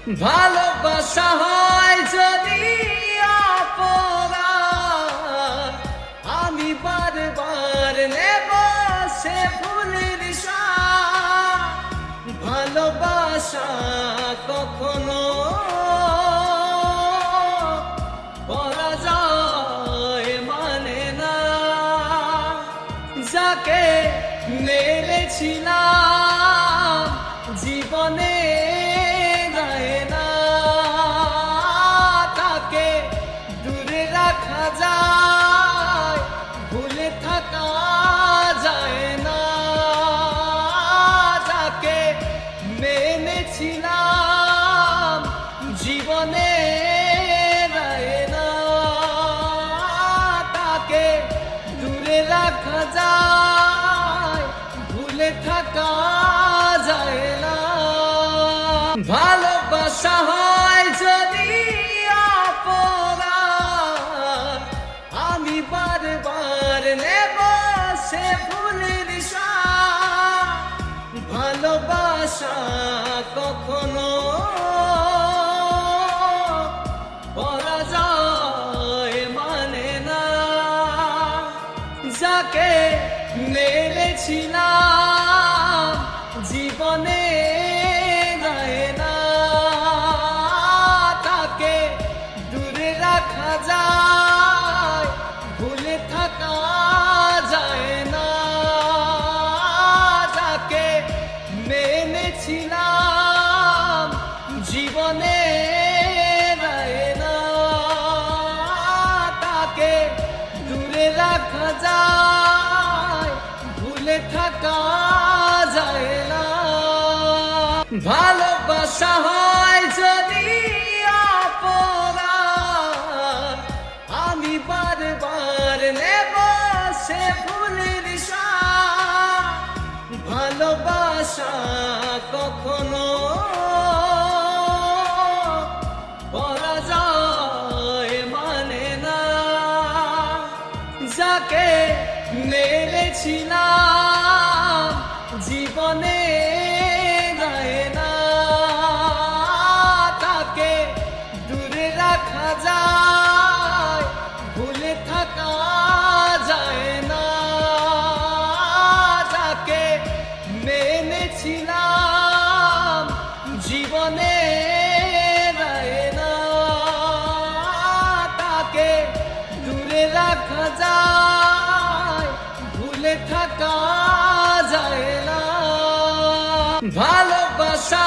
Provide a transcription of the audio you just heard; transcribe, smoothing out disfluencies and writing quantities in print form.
ভালোবাসা হয় যদি অপরাধ, আমি বারবার নেব সে ভুলের স্বাদ। ভালোবাসা কখনো পরাজয় মানে না, যাকে মেরেছিলাম জীবনে গায়ে না, তাকে দূরে রাখা যায়, ভুলে থাকা যায় না। যাকে মেনেছিলাম জীবনে গায়ে না, তাকে দূরে রাখা যায়, ভুলে থাকা যায় না। ভালোবাসা হয় যদি অপরাধ, আমি বারবার নেব সে ভুলের স্বাদ। ভালোবাসা কখনো পরাজয় মানে না, যাকে মেরেছিলাম জীবনে গায়ে না, তাকে দূরে রাখা যায়, ভুলে থাকা যায় না। যাকে মেনেছিলাম জীবনে গায়ে না, তাকে দূরে রাখা যায়, ভুলে থাকা যায় না। ভালোবাসা হয় যদি অপরাধ, আমি বারবার নেব সে ভুলের স্বাদ। ভালোবাসা কখনো পরাজয় মানে না, যাকে মেরেছিলাম জীবনে গায়ে না, তাকে দূরে রাখা যায়, ভুলে থাকা যায় না। যাকে মেনেছিলাম জীবনে গায়ে না, তাকে দূরে রাখা যায়, ভুলে থাকা যায় না। ভালোবাসা